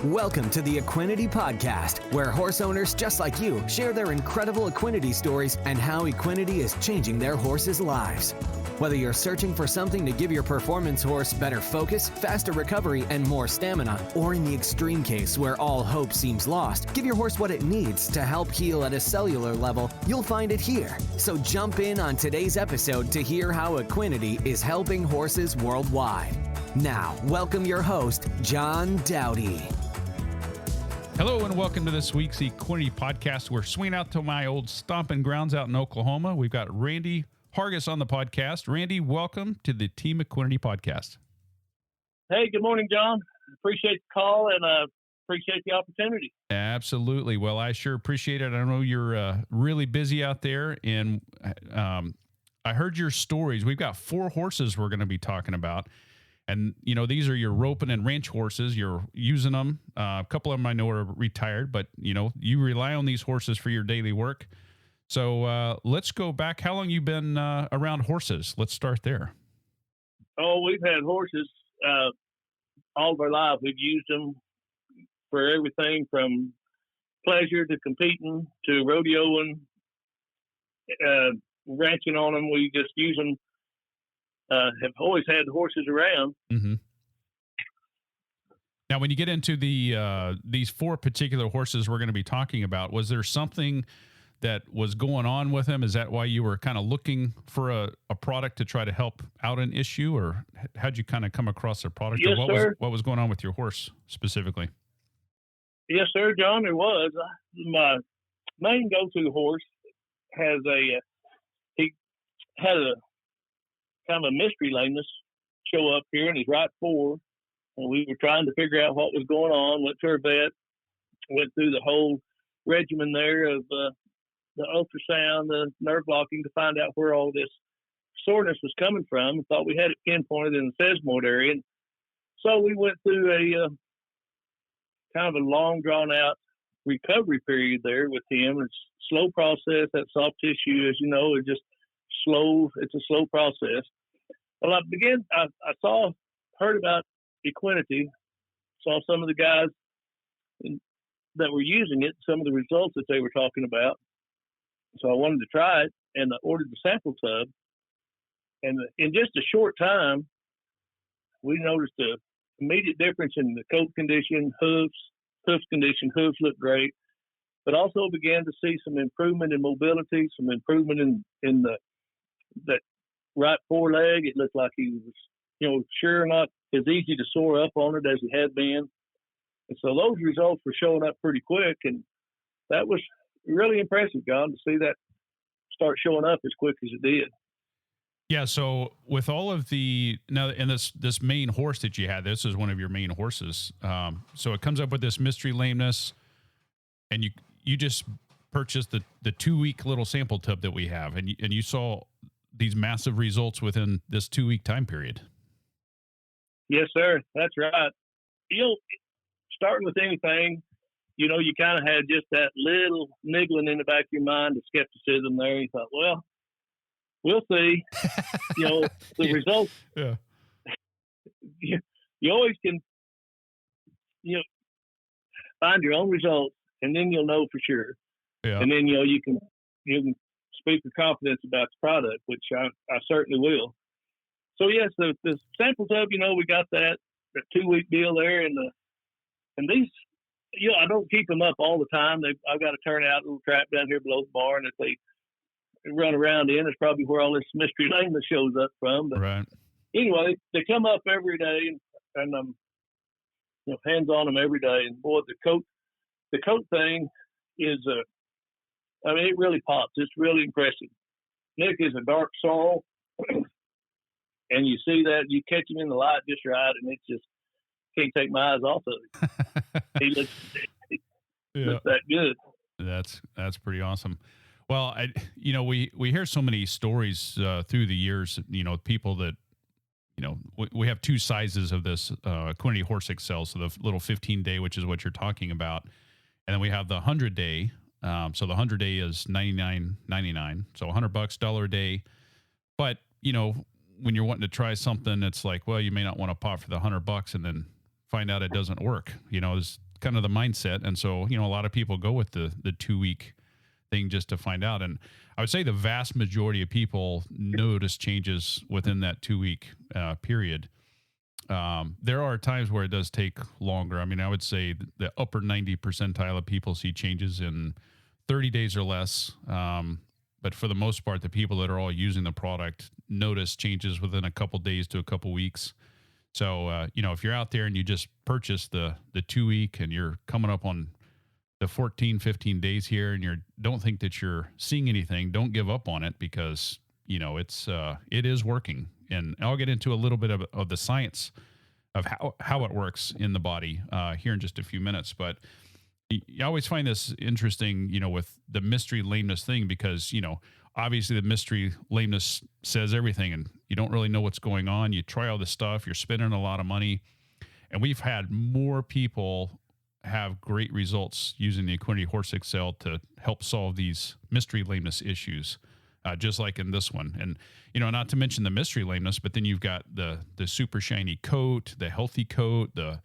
Welcome to the Equinety Podcast, where horse owners just like you share their incredible equinety stories and how equinety is changing their horses' lives. Whether you're searching for something to give your performance horse better focus, faster recovery, and more stamina, or in the extreme case where all hope seems lost, give your horse what it needs to help heal at a cellular level, you'll find it here. So jump in on today's episode to hear how Equinety is helping horses worldwide. Now, welcome your host, John Dowdy. Hello and welcome to this week's Equinety Podcast. We're swinging out to my old stomping grounds out in Oklahoma. We've got Randy Hargis on the podcast. Randy, welcome to the Team Equinety Podcast. Hey, good morning, John. Appreciate the call and appreciate the opportunity. Absolutely. Well, I sure appreciate it. I know you're really busy out there, and I heard your stories. We've got 4 horses we're going to be talking about. And, you know, these are your roping and ranch horses. You're using them. A couple of them I know are retired, but, you know, you rely on these horses for your daily work. So let's go back. How long you been around horses? Let's start there. Oh, we've had horses all of our life. We've used them for everything from pleasure to competing to rodeoing, ranching on them. We just use them. Have always had the horses around. Mm-hmm. Now, when you get into these 4 particular horses we're going to be talking about, was there something that was going on with them? Is that why you were kind of looking for a product to try to help out an issue, or how'd you kind of come across a product? Yes, or what was going on with your horse specifically? Yes, sir, John. There was. My main go-to horse has he had a kind of a mystery lameness show up here in his right fore, and we were trying to figure out what was going on. Went to our vet, went through the whole regimen there of the ultrasound, the nerve blocking to find out where all this soreness was coming from, and thought we had it pinpointed in the sesamoid area. And so we went through a kind of a long drawn out recovery period there with him. It's a slow process. That soft tissue, as you know, is just slow. It's a slow process. Well, I heard about Equinety, saw some of the guys that were using it, some of the results that they were talking about. So I wanted to try it, and I ordered the sample tub. And in just a short time, we noticed an immediate difference in the coat condition, hoof condition. Hooves looked great, but also began to see some improvement in mobility, some improvement in that right foreleg. It looked like he was, sure not as easy to soar up on it as he had been. And so those results were showing up pretty quick, and that was really impressive, John, to see that start showing up as quick as it did. Yeah. So with all of and this main horse that you had, this is one of your main horses. So it comes up with this mystery lameness, and you just purchased the 2-week little sample tub that we have, and you saw these massive results within this 2-week time period. Yes, sir. That's right. Starting with anything, you kind of had just that little niggling in the back of your mind of skepticism there. You thought, well, we'll see. The results. Yeah. You always can, find your own results, and then you'll know for sure. Yeah. And then, you can speak with confidence about the product, which I certainly will. So yes, the sample tub, we got that 2-week deal there, and these, I don't keep them up all the time. I've got to turn out a little trap down here below the barn that they run around in. It's probably where all this mystery lameness shows up from. But right. Anyway, they come up every day, and I'm hands on them every day. And boy, the coat thing is it really pops. It's really impressive. Nick is a dark sorrel, and you see that, you catch him in the light just right, and it's just, can't take my eyes off of him. He looks that good. That's pretty awesome. Well, we hear so many stories through the years, people that, we have 2 sizes of this Equinety Horse Excel. So the little 15-day, which is what you're talking about. And then we have the 100-day. So the 100-day is $99.99. So $100, $1 a day. But, when you're wanting to try something, it's like, well, you may not want to pop for the $100 and then find out it doesn't work. There's kind of the mindset. And so, a lot of people go with the 2-week thing just to find out. And I would say the vast majority of people notice changes within that 2-week period. There are times where it does take longer. I mean, I would say the upper 90 percentile of people see changes in 30 days or less. But for the most part, the people that are all using the product notice changes within a couple days to a couple weeks. So, if you're out there and you just purchased the 2-week and you're coming up on the 14, 15 days here and don't think that you're seeing anything, don't give up on it, because, it is working. And I'll get into a little bit of the science of how it works in the body here in just a few minutes. But you always find this interesting, with the mystery lameness thing, because, obviously the mystery lameness says everything and you don't really know what's going on. You try all this stuff, you're spending a lot of money. And we've had more people have great results using the Equinety Horse Excel to help solve these mystery lameness issues, just like in this one. And, not to mention the mystery lameness, but then you've got the super shiny coat, the healthy coat, the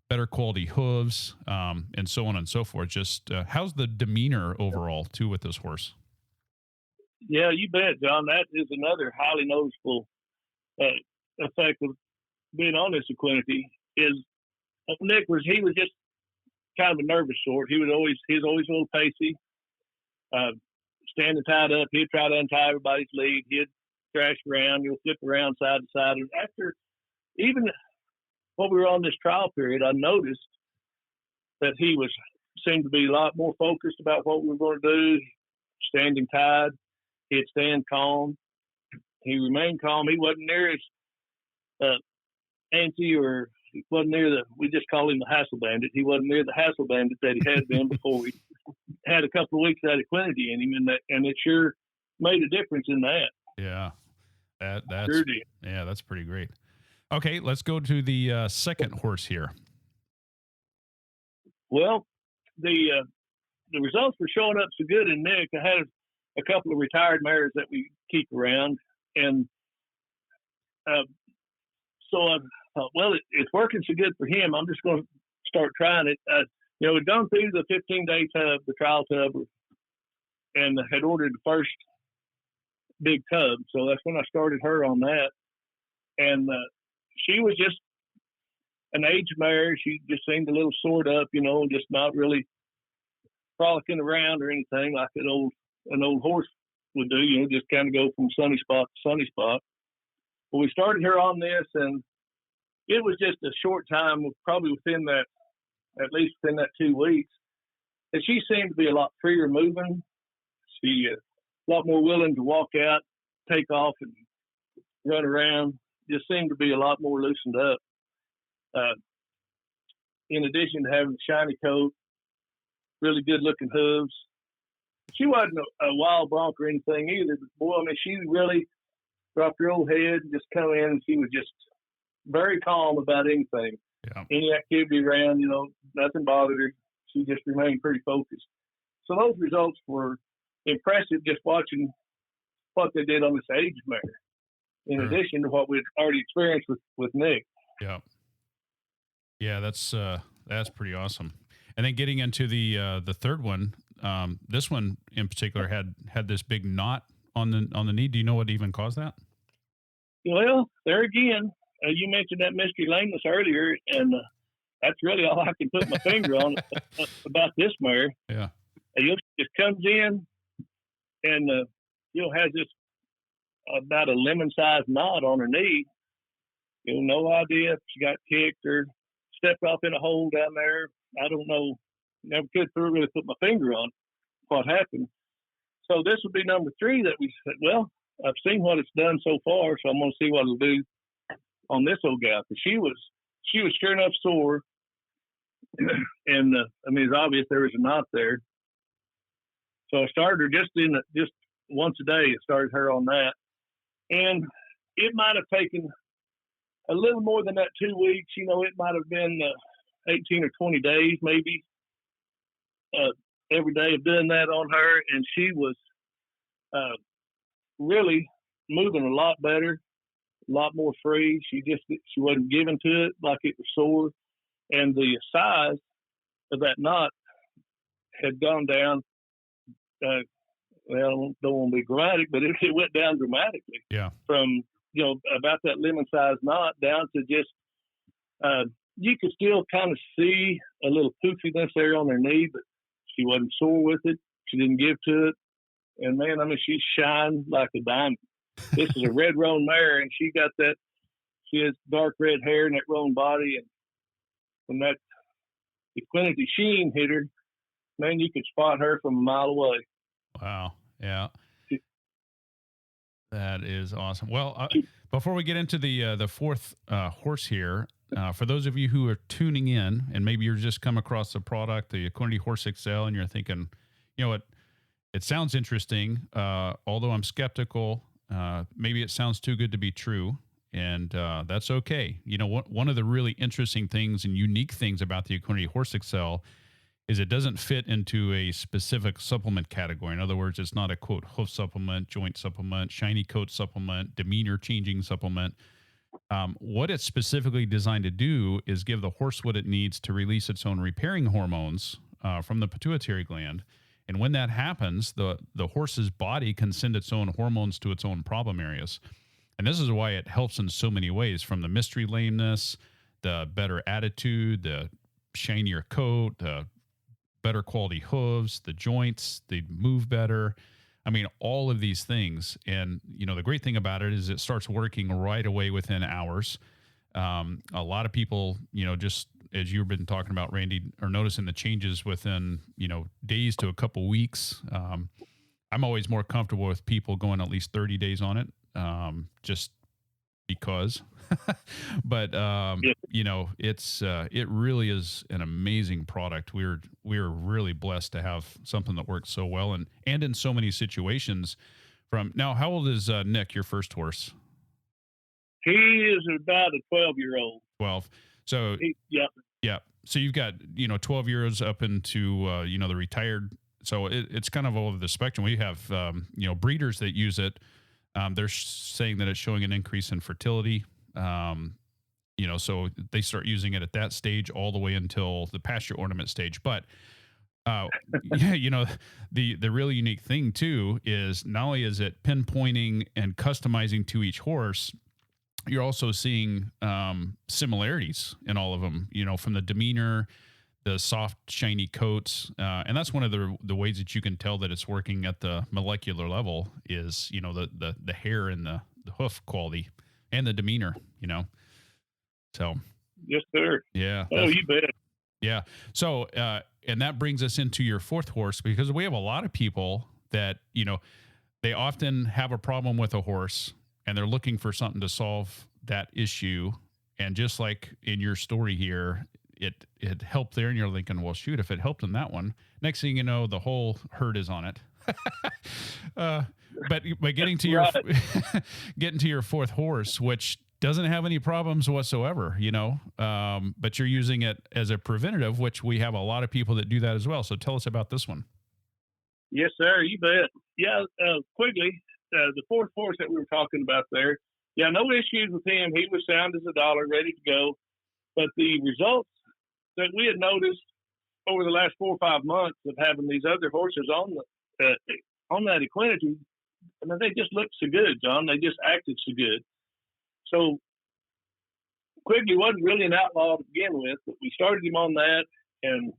better quality hooves, and so on and so forth. Just how's the demeanor overall too with this horse? Yeah, you bet, John. That is another highly noticeable effect of being on this Equinety. Is Nick was just kind of a nervous sort. He was always a little pacey, standing tied up. He'd try to untie everybody's lead. He'd crash around. He'll flip around side to side. And after even when we were on this trial period, I noticed that he seemed to be a lot more focused about what we were going to do. Standing tied, he'd stand calm. He remained calm. He wasn't near as antsy, or he wasn't near we just call him the hassle bandit. He wasn't near the hassle bandit that he had been before we had a couple of weeks of that Equinety in him, and it sure made a difference in that. Yeah, that's sure did. Yeah, that's pretty great. Okay, let's go to the second horse here. Well, the results were showing up so good in Nick. I had a couple of retired mares that we keep around, and so I thought, well, it's working so good for him. I'm just going to start trying it. We'd gone through the 15-day tub, the trial tub, and had ordered the first big tub. So that's when I started her on that. And she was just an aged mare. She just seemed a little sored up, just not really frolicking around or anything like an old horse would do, just kind of go from sunny spot to sunny spot. Well, we started her on this, and it was just a short time, probably at least within that 2 weeks, and she seemed to be a lot freer moving. She a lot more willing to walk out, take off, and run around. Just seemed to be a lot more loosened up. In addition to having a shiny coat, really good looking hooves. She wasn't a wild bronc or anything either, but boy, she really dropped her old head and just come in, and she was just very calm about anything. Yeah. Any activity around, nothing bothered her. She just remained pretty focused. So those results were impressive, just watching what they did on this aged mare, in addition to what we'd already experienced with Nick. Yeah. Yeah, that's pretty awesome. And then getting into the third one, this one in particular had this big knot on the knee. Do you know what even caused that? Well, there again, you mentioned that mystery lameness earlier, and that's really all I can put my finger on about this mare. Yeah. Just comes in and has this about a lemon-sized knot on her knee. No idea if she got kicked or stepped off in a hole down there. I don't know. Never could really put my finger on what happened. So this would be number 3 that we said, well, I've seen what it's done so far, so I'm going to see what it'll do on this old gal. Because she was sure enough sore. And it's obvious there was a knot there. So I started her just once a day. I started her on that. And it might have taken a little more than that 2 weeks. It might have been 18 or 20 days, maybe, every day of doing that on her. And she was really moving a lot better, a lot more free. She wasn't given to it like it was sore. And the size of that knot had gone down. Well, I don't want to be dramatic, but it went down dramatically. Yeah. From, about that lemon-sized knot down to just, you could still kind of see a little poofiness there on her knee, but she wasn't sore with it. She didn't give to it. And, man, she shined like a diamond. This is a red roan mare, and she has dark red hair in that roan body. And when that Equinety sheen hit her, man, you could spot her from a mile away. Wow. Yeah. That is awesome. Well, before we get into the fourth horse here, for those of you who are tuning in and maybe you're just come across the product, the Equinety Horse XL, and you're thinking, it sounds interesting, although I'm skeptical. Maybe it sounds too good to be true, and that's okay. One of the really interesting things and unique things about the Equinety Horse XL is it doesn't fit into a specific supplement category. In other words, it's not a, quote, hoof supplement, joint supplement, shiny coat supplement, demeanor changing supplement. What it's specifically designed to do is give the horse what it needs to release its own repairing hormones from the pituitary gland. And when that happens, the horse's body can send its own hormones to its own problem areas. And this is why it helps in so many ways, from the mystery lameness, the better attitude, the shinier coat, the better quality hooves, the joints, they move better. All of these things. And, the great thing about it is it starts working right away within hours. A lot of people, just as you've been talking about, Randy, are noticing the changes within, days to a couple weeks. I'm always more comfortable with people going at least 30 days on it, just because. But it really is an amazing product. We're really blessed to have something that works so well and in so many situations. Now, how old is Nick, your first horse? He is about a 12-year-old. 12. So yeah. So you've got 12 years up into the retired. So it's kind of over the spectrum. We have breeders that use it. They're saying that it's showing an increase in fertility. So they start using it at that stage all the way until the pasture ornament stage. But, the really unique thing too is not only is it pinpointing and customizing to each horse, you're also seeing similarities in all of them, from the demeanor, the soft, shiny coats. And that's one of the ways that you can tell that it's working at the molecular level is, the hair and the hoof quality and the demeanor, So. Yes, sir. Yeah. Oh, you bet. Yeah. So, and that brings us into your fourth horse, because we have a lot of people that, they often have a problem with a horse and they're looking for something to solve that issue. And just like in your story here, it helped there, and you're thinking, well, shoot, if it helped in that one, next thing you know, the whole herd is on it. But getting to your getting to your fourth horse, which doesn't have any problems whatsoever, but you're using it as a preventative, which we have a lot of people that do that as well. So tell us about this one. Yes, sir. You bet. Yeah. Quigley, the fourth horse that we were talking about there. Yeah. No issues with him. He was sound as a dollar, ready to go. But the results that we had noticed over the last 4 or 5 months of having these other horses on that Equinety, they just looked so good, John. They just acted so good. So Quigley wasn't really an outlaw to begin with, but we started him on that, and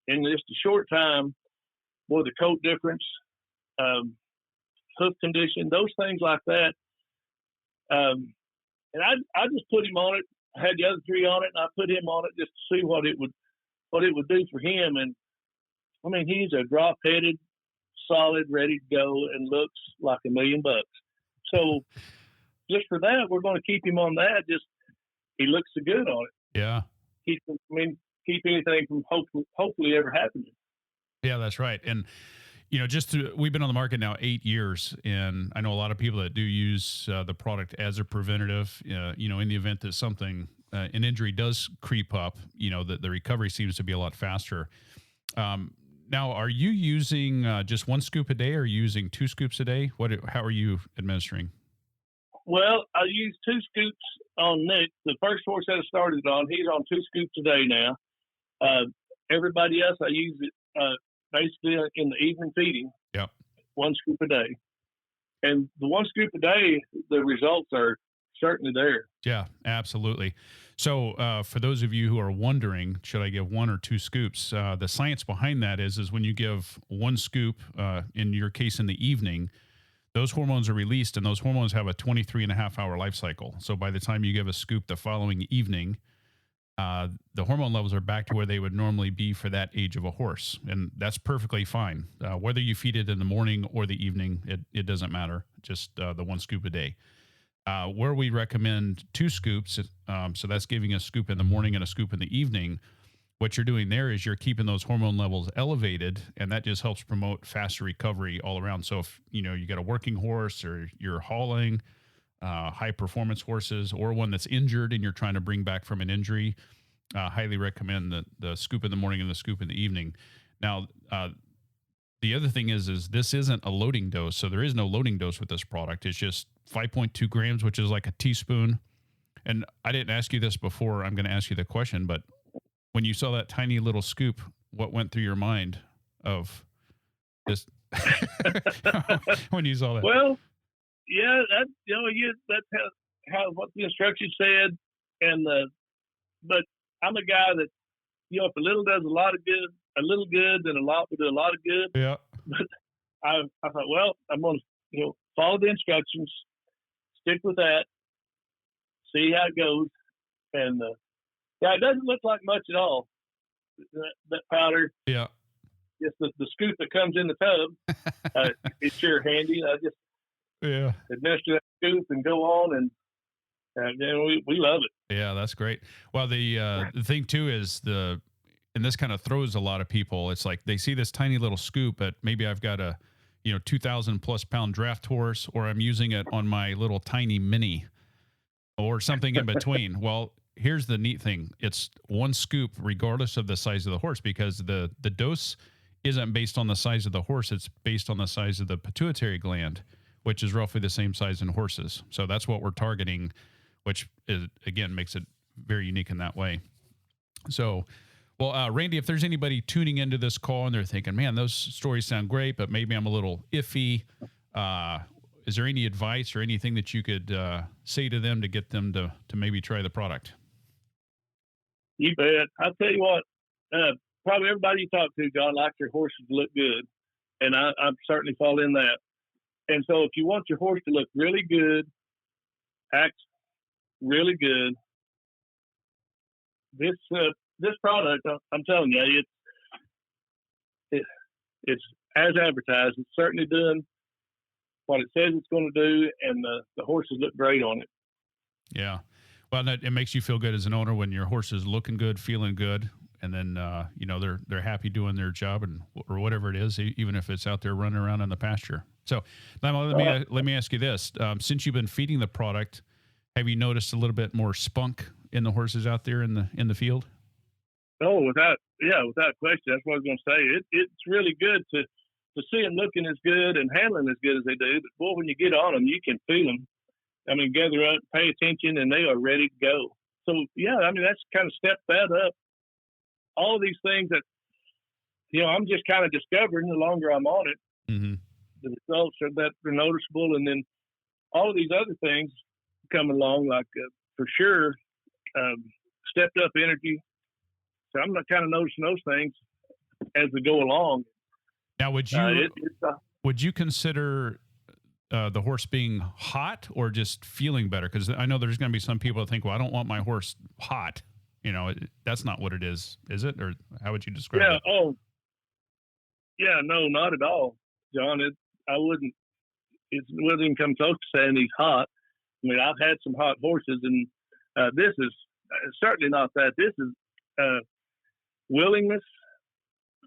in just a short time, boy, the coat difference, hoof condition, those things like that. And I just put him on it. I had the other 3 on it, and I put him on it just to see what it would do for him. And he's a drop-headed, solid, ready to go, and looks like $1 million. So just for that, we're going to keep him on that. Just he looks so good on it. Yeah. Keep anything from hopefully ever happening. Yeah, that's right. And we've been on the market now 8 years, and I know a lot of people that do use the product as a preventative. In the event that something, an injury does creep up, the recovery seems to be a lot faster. Now, are you using just 1 scoop a day, or are you using 2 scoops a day? How are you administering? Well, I use 2 scoops on Nick. The first horse that I started on, he's on 2 scoops a day now. everybody else, I use it basically in the evening feeding. Yep. 1 scoop a day. And the 1 scoop a day, the results are certainly there. Yeah, absolutely. So for those of you who are wondering, should I give 1 or 2 scoops? The science behind that is when you give 1 scoop, in your case in the evening, those hormones are released, and those hormones have a 23.5-hour life cycle. So by the time you give a scoop the following evening, the hormone levels are back to where they would normally be for that age of a horse. And that's perfectly fine. Whether you feed it in the morning or the evening, it doesn't matter. Just the 1 scoop a day. Where we recommend 2 scoops, so that's giving a scoop in the morning and a scoop in the evening. What you're doing there is you're keeping those hormone levels elevated, and that just helps promote faster recovery all around. So if you got a working horse, or you're hauling high performance horses, or one that's injured and you're trying to bring back from an injury, highly recommend the scoop in the morning and the scoop in the evening. Now, the other thing is this isn't a loading dose, so there is no loading dose with this product. It's just 5.2 grams, which is like a teaspoon. And I didn't ask you this before. I'm going to ask you the question, but when you saw that tiny little scoop, what went through your mind of this when you saw that? Well, yeah, that's how what the instructions said, and but I'm a guy that if a little does a lot of good, a little good, then a lot will do a lot of good. Yeah. But I thought, well, I'm going to follow the instructions, stick with that, see how it goes, and it doesn't look like much at all. That powder. Yeah. Just the scoop that comes in the tub. It's sure handy. I just administer that scoop and go on, and we love it. Yeah, that's great. Well, the thing too is and this kind of throws a lot of people. It's like they see this tiny little scoop, but maybe I've got a 2,000 plus pound draft horse, or I'm using it on my little tiny mini, or something in between. Well, here's the neat thing. It's 1 scoop regardless of the size of the horse, because the dose isn't based on the size of the horse. It's based on the size of the pituitary gland, which is roughly the same size in horses. So that's what we're targeting, which again makes it very unique in that way. So, well, Randy, if there's anybody tuning into this call and they're thinking, man, those stories sound great, but maybe I'm a little iffy, is there any advice or anything that you could say to them to get them to maybe try the product? You bet. I'll tell you what, probably everybody you talk to, John, likes their horses to look good. And I certainly fall in that. And so if you want your horse to look really good, act really good, this product, I'm telling you, it's as advertised. It's certainly doing what it says it's going to do, and the horses look great on it. Yeah. Well, it makes you feel good as an owner when your horse is looking good, feeling good, and then they're happy doing their job or whatever it is, even if it's out there running around in the pasture. So now let me ask you this: since you've been feeding the product, have you noticed a little bit more spunk in the horses out there in the field? Oh, without question. That's what I was going to say. It's really good to see them looking as good and handling as good as they do. But boy, when you get on them, you can feel them. I mean, gather up, pay attention, and they are ready to go. So, that's kind of stepped that up. All of these things that, I'm just kind of discovering the longer I'm on it. Mm-hmm. The results are that they're noticeable. And then all of these other things come along, like for sure, stepped up energy. So I'm kind of noticing those things as we go along. Now, would you consider the horse being hot or just feeling better? Because I know there's going to be some people that think, well, I don't want my horse hot. That's not what it is it? Or how would you describe it? Oh, yeah, no, not at all, John. It wouldn't even come close to saying he's hot. I mean, I've had some hot horses, and this is certainly not that. This is willingness.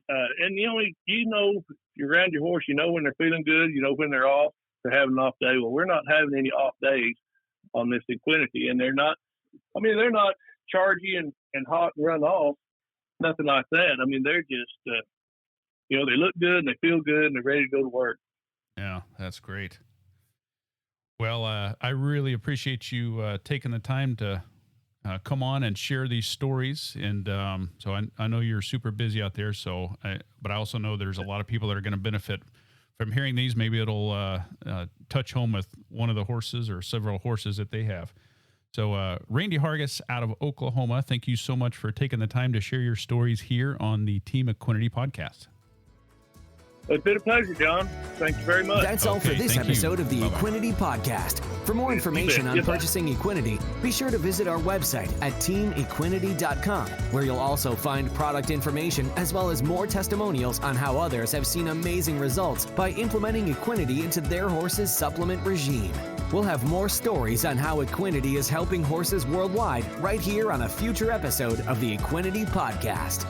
And you're around your horse, when they're feeling good, when they're off, they're having an off day. Well, we're not having any off days on this Equinety, and they're not chargy and hot and run off, nothing like that. I mean, they're just, they look good and they feel good and they're ready to go to work. Yeah, that's great. Well, I really appreciate you taking the time to come on and share these stories. And so I know you're super busy out there. But I also know there's a lot of people that are going to benefit from hearing these. Maybe it'll touch home with one of the horses or several horses that they have. So Randy Hargis out of Oklahoma, thank you so much for taking the time to share your stories here on the Team Equinety podcast. It's been a pleasure, John. Thank you very much. That's all for this episode of the Equinety Podcast. For more information on purchasing Equinety, be sure to visit our website at teamequinety.com, where you'll also find product information as well as more testimonials on how others have seen amazing results by implementing Equinety into their horse's supplement regime. We'll have more stories on how Equinety is helping horses worldwide right here on a future episode of the Equinety Podcast.